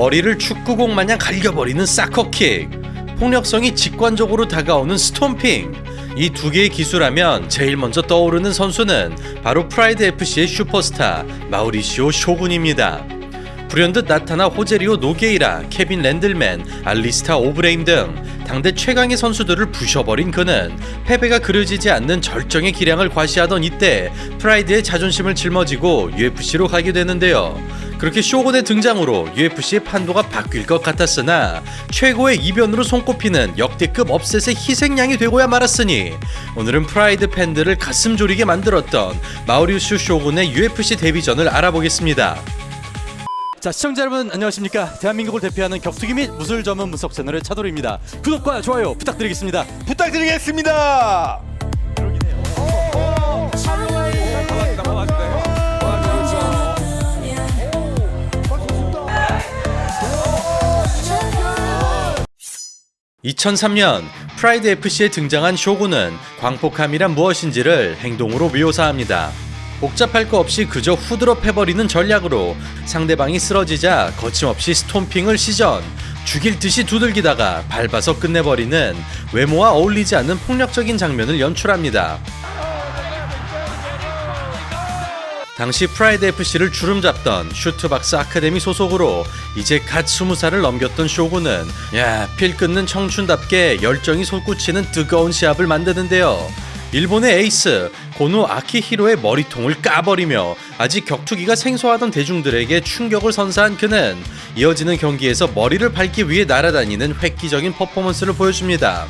머리를 축구공 마냥 갈겨버리는 사커킥, 폭력성이 직관적으로 다가오는 스톰핑. 이 두 개의 기술하면 제일 먼저 떠오르는 선수는 바로 프라이드 FC의 슈퍼스타 마우리시오 쇼군입니다. 불현듯 나타나 호제리오 노게이라, 케빈 랜들맨, 알리스타 오브레임 등 당대 최강의 선수들을 부셔버린 그는 패배가 그려지지 않는 절정의 기량을 과시하던 이때 프라이드의 자존심을 짊어지고 UFC로 가게 되는데요. 그렇게 쇼군의 등장으로 UFC의 판도가 바뀔 것 같았으나 최고의 이변으로 손꼽히는 역대급 업셋의 희생양이 되고야 말았으니 오늘은 프라이드 팬들을 가슴 졸이게 만들었던 마우리시오 쇼군의 UFC 데뷔전을 알아보겠습니다. 자, 시청자 여러분 안녕하십니까. 대한민국을 대표하는 격투기 및 무술 전문 분석 채널의 차도르입니다. 구독과 좋아요 부탁드리겠습니다. 부탁드리겠습니다. 2003년 프라이드 FC에 등장한 쇼군은 광폭함이란 무엇인지를 행동으로 묘사합니다. 복잡할 거 없이 그저 후드러 패버리는 전략으로 상대방이 쓰러지자 거침없이 스톰핑을 시전, 죽일 듯이 두들기다가 밟아서 끝내버리는 외모와 어울리지 않는 폭력적인 장면을 연출합니다. 당시 프라이드 FC를 주름잡던 슈트박스 아카데미 소속으로 이제 갓 20살을 넘겼던 쇼군은 필 끊는 청춘답게 열정이 솟구치는 뜨거운 시합을 만드는데요. 일본의 에이스 고노 아키히로의 머리통을 까버리며 아직 격투기가 생소하던 대중들에게 충격을 선사한 그는 이어지는 경기에서 머리를 밟기 위해 날아다니는 획기적인 퍼포먼스를 보여줍니다.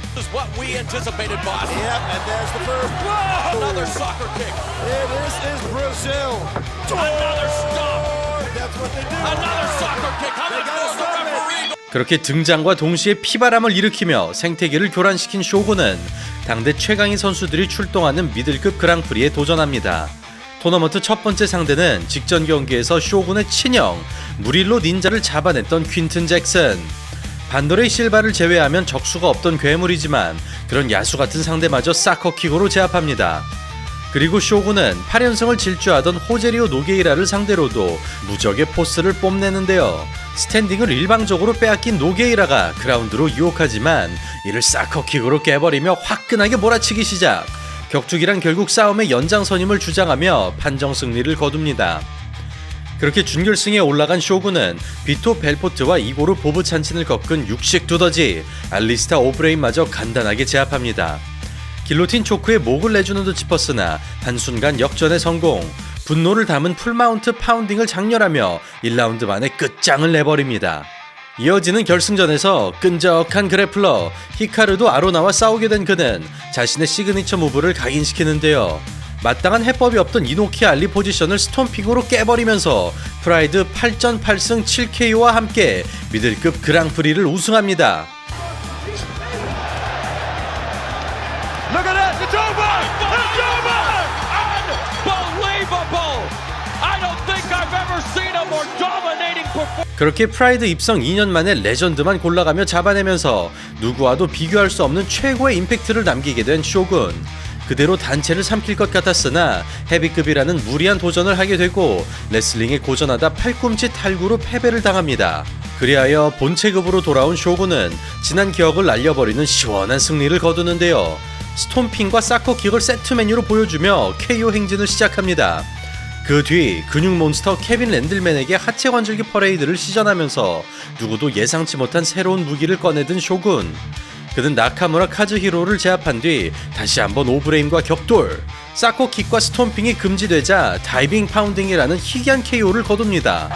그렇게 등장과 동시에 피바람을 일으키며 생태계를 교란시킨 쇼군은 당대 최강의 선수들이 출동하는 미들급 그랑프리에 도전합니다. 토너먼트 첫 번째 상대는 직전 경기에서 쇼군의 친형 무릴로 닌자를 잡아냈던 퀸튼 잭슨. 반도레이 실바를 제외하면 적수가 없던 괴물이지만 그런 야수 같은 상대마저 사커킥으로 제압합니다. 그리고 쇼군은 8연승을 질주하던 호제리오 노게이라를 상대로도 무적의 포스를 뽐내는데요. 스탠딩을 일방적으로 빼앗긴 노게이라가 그라운드로 유혹하지만 이를 사커킥으로 깨버리며 화끈하게 몰아치기 시작. 격투기란 결국 싸움의 연장선임을 주장하며 판정 승리를 거둡니다. 그렇게 준결승에 올라간 쇼군은 비토 벨포트와 이고르 보브찬친을 꺾은 육식 두더지 알리스타 오브레임마저 간단하게 제압합니다. 길로틴 초크에 목을 내주는 듯 짚었으나 한순간 역전에 성공, 분노를 담은 풀마운트 파운딩을 장렬하며 1라운드 만에 끝장을 내버립니다. 이어지는 결승전에서 끈적한 그래플러 히카르도 아로나와 싸우게 된 그는 자신의 시그니처 무브를 각인시키는데요. 마땅한 해법이 없던 이노키 알리 포지션을 스톰핑으로 깨버리면서 프라이드 8전 8승 7KO와 함께 미들급 그랑프리를 우승합니다. Look at that! It's over! It's over! Unbelievable! I don't think I've ever seen a more dominating performance. 그렇게 프라이드 입성 2년 만에 레전드만 골라가며 잡아내면서 누구와도 비교할 수 없는 최고의 임팩트를 남기게 된 쇼군. 그대로 단체를 삼킬 것 같았으나 헤비급이라는 무리한 도전을 하게 되고 레슬링에 고전하다 팔꿈치 탈구로 패배를 당합니다. 그리하여 본체급으로 돌아온 쇼군은 지난 기억을 날려버리는 시원한 승리를 거두는데요. 스톰핑과 사커킥을 세트 메뉴로 보여주며 KO 행진을 시작합니다. 그 뒤 근육 몬스터 케빈 랜들맨에게 하체 관절기 퍼레이드를 시전하면서 누구도 예상치 못한 새로운 무기를 꺼내든 쇼군. 그는 나카무라 카즈히로를 제압한 뒤 다시 한번 오브레임과 격돌, 사커킥과 스톰핑이 금지되자 다이빙 파운딩이라는 희귀한 KO를 거둡니다.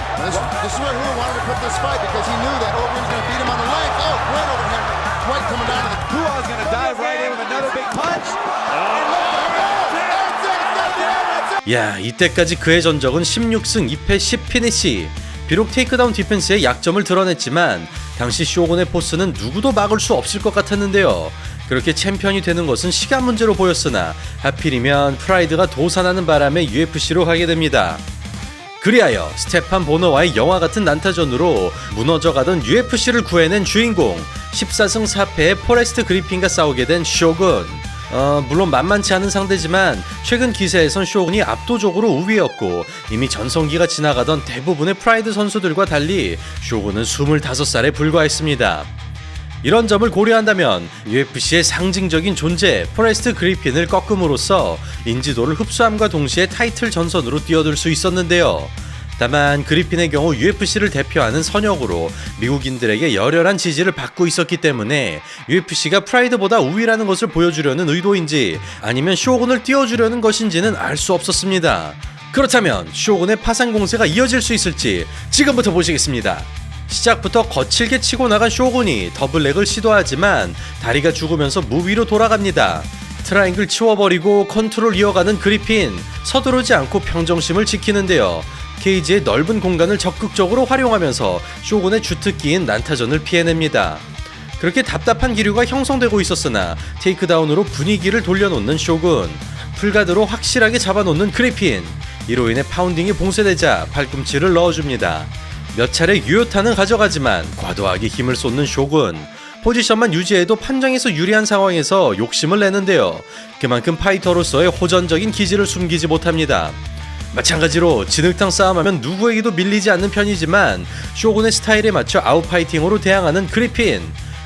이때까지 그의 전적은 16승 2패 10피니시. 비록 테이크다운 디펜스의 약점을 드러냈지만 당시 쇼군의 포스는 누구도 막을 수 없을 것 같았는데요. 그렇게 챔피언이 되는 것은 시간 문제로 보였으나 하필이면 프라이드가 도산하는 바람에 UFC로 가게 됩니다. 그리하여 스테판 보너와의 영화 같은 난타전으로 무너져가던 UFC를 구해낸 주인공 14승 4패의 포레스트 그리핀과 싸우게 된 쇼군. 물론 만만치 않은 상대지만 최근 기세에선 쇼군이 압도적으로 우위였고 이미 전성기가 지나가던 대부분의 프라이드 선수들과 달리 쇼군은 25살에 불과했습니다. 이런 점을 고려한다면 UFC의 상징적인 존재 포레스트 그리핀을 꺾음으로써 인지도를 흡수함과 동시에 타이틀 전선으로 뛰어들 수 있었는데요. 다만 그리핀의 경우 UFC를 대표하는 선역으로 미국인들에게 열렬한 지지를 받고 있었기 때문에 UFC가 프라이드보다 우위라는 것을 보여주려는 의도인지 아니면 쇼군을 띄워주려는 것인지는 알 수 없었습니다. 그렇다면 쇼군의 파산 공세가 이어질 수 있을지 지금부터 보시겠습니다. 시작부터 거칠게 치고 나간 쇼군이 더블렉을 시도하지만 다리가 죽으면서 무위로 돌아갑니다. 트라이앵글 치워버리고 컨트롤 이어가는 그리핀, 서두르지 않고 평정심을 지키는데요. 케이지의 넓은 공간을 적극적으로 활용하면서 쇼군의 주특기인 난타전을 피해냅니다. 그렇게 답답한 기류가 형성되고 있었으나 테이크다운으로 분위기를 돌려놓는 쇼군, 풀가드로 확실하게 잡아놓는 그리핀, 이로 인해 파운딩이 봉쇄되자 팔꿈치를 넣어줍니다. 몇 차례 유효탄은 가져가지만 과도하게 힘을 쏟는 쇼군, 포지션만 유지해도 판정에서 유리한 상황에서 욕심을 내는데요. 그만큼 파이터로서의 호전적인 기질을 숨기지 못합니다. 마찬가지로 진흙탕 싸움하면 누구에게도 밀리지 않는 편이지만 쇼군의 스타일에 맞춰 아웃파이팅으로 대항하는 그리핀,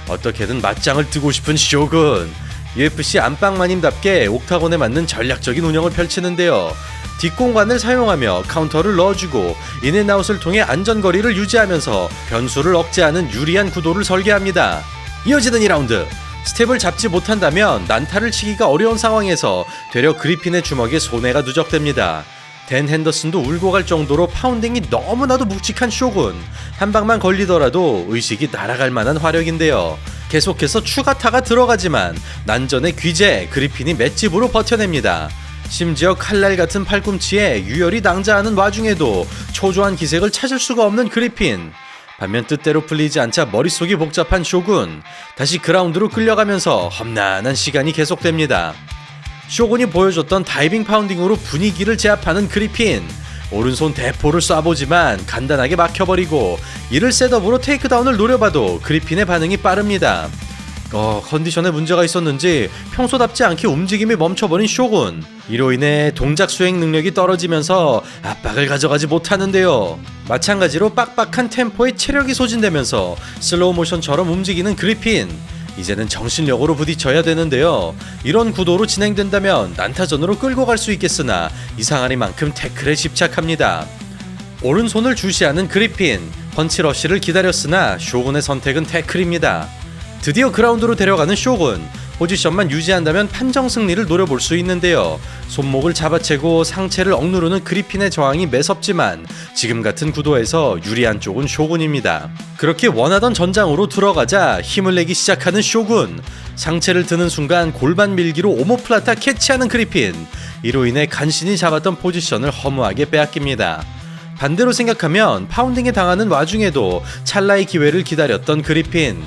어떻게든 맞짱을 뜨고 싶은 쇼군, UFC 안방마님답게 옥타곤에 맞는 전략적인 운영을 펼치는데요. 뒷공간을 사용하며 카운터를 넣어주고 인앤아웃을 통해 안전거리를 유지하면서 변수를 억제하는 유리한 구도를 설계합니다. 이어지는 2라운드, 스텝을 잡지 못한다면 난타를 치기가 어려운 상황에서 되려 그리핀의 주먹에 손해가 누적됩니다. 댄 핸더슨도 울고 갈 정도로 파운딩이 너무나도 묵직한 쇼군, 한 방만 걸리더라도 의식이 날아갈 만한 화력인데요. 계속해서 추가타가 들어가지만 난전의 귀재 그리핀이 맷집으로 버텨냅니다. 심지어 칼날 같은 팔꿈치에 유혈이 낭자하는 와중에도 초조한 기색을 찾을 수가 없는 그리핀. 반면 뜻대로 풀리지 않자 머릿속이 복잡한 쇼군, 다시 그라운드로 끌려가면서 험난한 시간이 계속됩니다. 쇼군이 보여줬던 다이빙 파운딩으로 분위기를 제압하는 그리핀, 오른손 대포를 쏴보지만 간단하게 막혀버리고 이를 셋업으로 테이크다운을 노려봐도 그리핀의 반응이 빠릅니다. 컨디션에 문제가 있었는지 평소답지 않게 움직임이 멈춰버린 쇼군, 이로 인해 동작 수행 능력이 떨어지면서 압박을 가져가지 못하는데요. 마찬가지로 빡빡한 템포에 체력이 소진되면서 슬로우 모션처럼 움직이는 그리핀, 이제는 정신력으로 부딪혀야 되는데요. 이런 구도로 진행된다면 난타전으로 끌고 갈 수 있겠으나 이상하리만큼 태클에 집착합니다. 오른손을 주시하는 그리핀, 펀치러쉬를 기다렸으나 쇼군의 선택은 태클입니다. 드디어 그라운드로 데려가는 쇼군, 포지션만 유지한다면 판정 승리를 노려볼 수 있는데요. 손목을 잡아채고 상체를 억누르는 그리핀의 저항이 매섭지만 지금 같은 구도에서 유리한 쪽은 쇼군입니다. 그렇게 원하던 전장으로 들어가자 힘을 내기 시작하는 쇼군, 상체를 드는 순간 골반 밀기로 오모플라타 캐치하는 그리핀, 이로 인해 간신히 잡았던 포지션을 허무하게 빼앗깁니다. 반대로 생각하면 파운딩에 당하는 와중에도 찰나의 기회를 기다렸던 그리핀,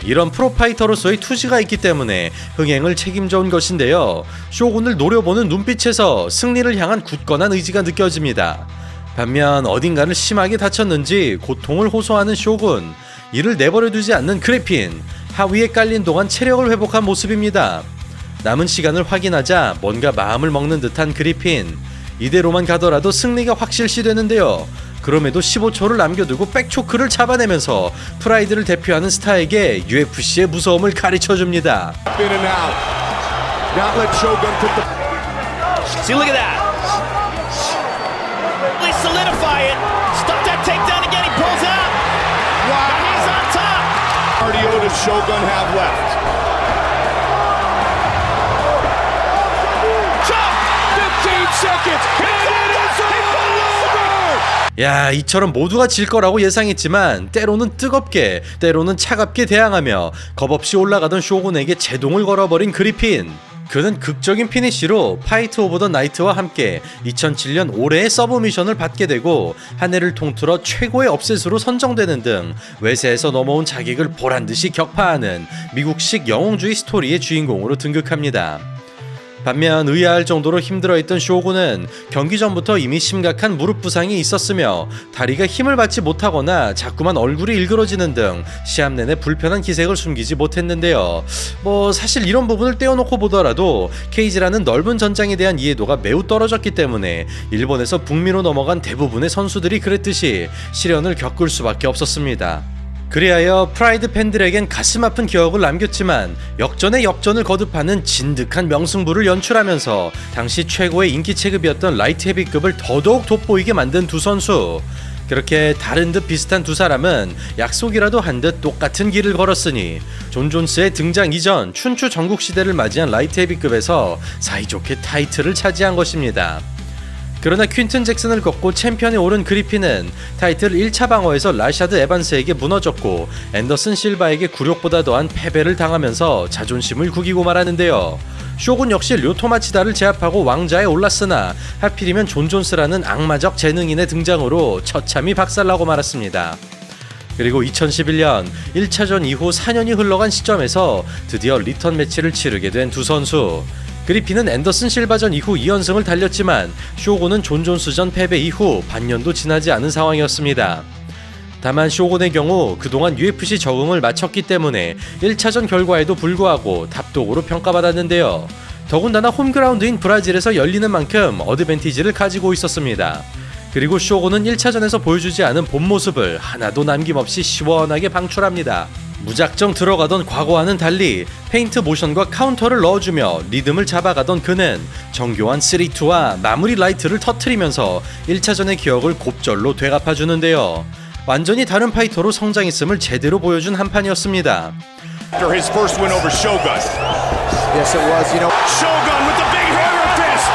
이런 프로파이터로서의 투지가 있기 때문에 흥행을 책임져온 것인데요. 쇼군을 노려보는 눈빛에서 승리를 향한 굳건한 의지가 느껴집니다. 반면 어딘가를 심하게 다쳤는지 고통을 호소하는 쇼군, 이를 내버려두지 않는 그리핀, 하위에 깔린 동안 체력을 회복한 모습입니다. 남은 시간을 확인하자 뭔가 마음을 먹는 듯한 그리핀, 이대로만 가더라도 승리가 확실시되는데요. 그럼에도 15초를 남겨두고 백초크를 잡아내면서 프라이드를 대표하는 스타에게 UFC의 무서움을 가르쳐줍니다. See, look at that. They solidify it. Stop that takedown again. He pulls out. Wow. And he's on top. Cardio does Shogun have left? Chop! 15 seconds. And it is over. 이처럼 모두가 질 거라고 예상했지만 때로는 뜨겁게, 때로는 차갑게 대항하며 겁없이 올라가던 쇼군에게 제동을 걸어버린 그리핀. 그는 극적인 피니쉬로 파이트 오브 더 나이트와 함께 2007년 올해의 서브미션을 받게 되고 한 해를 통틀어 최고의 업셋으로 선정되는 등 외세에서 넘어온 자객을 보란듯이 격파하는 미국식 영웅주의 스토리의 주인공으로 등극합니다. 반면 의아할 정도로 힘들어했던 쇼군은 경기 전부터 이미 심각한 무릎 부상이 있었으며 다리가 힘을 받지 못하거나 자꾸만 얼굴이 일그러지는 등 시합 내내 불편한 기색을 숨기지 못했는데요. 사실 이런 부분을 떼어놓고 보더라도 케이지라는 넓은 전장에 대한 이해도가 매우 떨어졌기 때문에 일본에서 북미로 넘어간 대부분의 선수들이 그랬듯이 시련을 겪을 수밖에 없었습니다. 그리하여 프라이드 팬들에겐 가슴 아픈 기억을 남겼지만 역전의 역전을 거듭하는 진득한 명승부를 연출하면서 당시 최고의 인기 체급이었던 라이트 헤비급을 더더욱 돋보이게 만든 두 선수. 그렇게 다른 듯 비슷한 두 사람은 약속이라도 한 듯 똑같은 길을 걸었으니 존 존스의 등장 이전 춘추 전국시대를 맞이한 라이트 헤비급에서 사이좋게 타이틀을 차지한 것입니다. 그러나 퀸튼 잭슨을 꺾고 챔피언에 오른 그리핀은 타이틀 1차 방어에서 라샤드 에반스에게 무너졌고 앤더슨 실바에게 굴욕보다 더한 패배를 당하면서 자존심을 구기고 말았는데요. 쇼군 역시 료토마치다를 제압하고 왕좌에 올랐으나 하필이면 존 존스라는 악마적 재능인의 등장으로 처참히 박살나고 말았습니다. 그리고 2011년 1차전 이후 4년이 흘러간 시점에서 드디어 리턴 매치를 치르게 된 두 선수. 그리핀은 앤더슨 실바전 이후 2연승을 달렸지만 쇼군은 존 존스전 패배 이후 반년도 지나지 않은 상황이었습니다. 다만 쇼군의 경우 그동안 UFC 적응을 마쳤기 때문에 1차전 결과에도 불구하고 답독으로 평가받았는데요. 더군다나 홈그라운드인 브라질에서 열리는 만큼 어드밴티지를 가지고 있었습니다. 그리고 쇼군은 1차전에서 보여주지 않은 본 모습을 하나도 남김없이 시원하게 방출합니다. 무작정 들어가던 과거와는 달리 페인트 모션과 카운터를 넣어주며 리듬을 잡아가던 그는 정교한 3-2와 마무리 라이트를 터트리면서 1차전의 기억을 곱절로 되갚아주는데요. 완전히 다른 파이터로 성장했음을 제대로 보여준 한판이었습니다. After his first win over Shogun. Yes, it was. Shogun with the big hammer fist.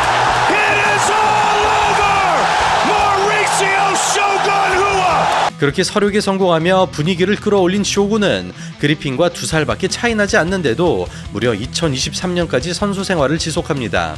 It is all over. Mauricio Shogun Rua. 그렇게 서륙에 성공하며 분위기를 끌어올린 쇼군은 그리핀과 2살밖에 차이 나지 않는데도 무려 2023년까지 선수 생활을 지속합니다.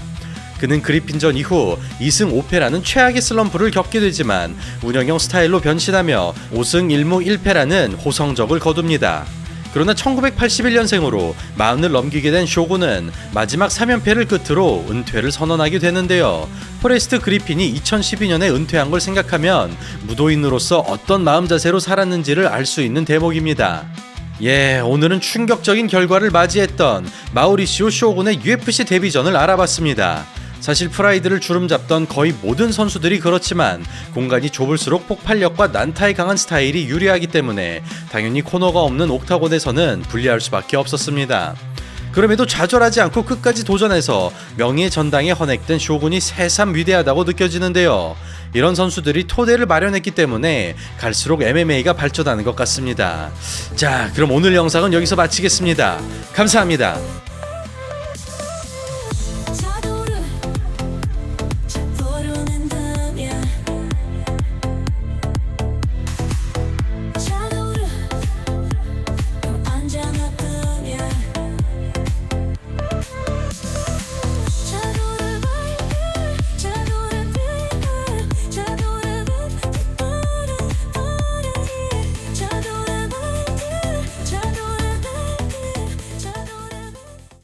그는 그리핀전 이후 2승 5패라는 최악의 슬럼프를 겪게 되지만 운영형 스타일로 변신하며 5승 1무 1패라는 호성적을 거둡니다. 그러나 1981년생으로 40을 넘기게 된 쇼군은 마지막 3연패를 끝으로 은퇴를 선언하게 되는데요. 포레스트 그리핀이 2012년에 은퇴한 걸 생각하면 무도인으로서 어떤 마음 자세로 살았는지를 알 수 있는 대목입니다. 오늘은 충격적인 결과를 맞이했던 마우리시오 쇼군의 UFC 데뷔전을 알아봤습니다. 사실 프라이드를 주름잡던 거의 모든 선수들이 그렇지만 공간이 좁을수록 폭발력과 난타에 강한 스타일이 유리하기 때문에 당연히 코너가 없는 옥타곤에서는 불리할 수밖에 없었습니다. 그럼에도 좌절하지 않고 끝까지 도전해서 명예의 전당에 헌액된 쇼군이 새삼 위대하다고 느껴지는데요. 이런 선수들이 토대를 마련했기 때문에 갈수록 MMA가 발전하는 것 같습니다. 자, 그럼 오늘 영상은 여기서 마치겠습니다. 감사합니다.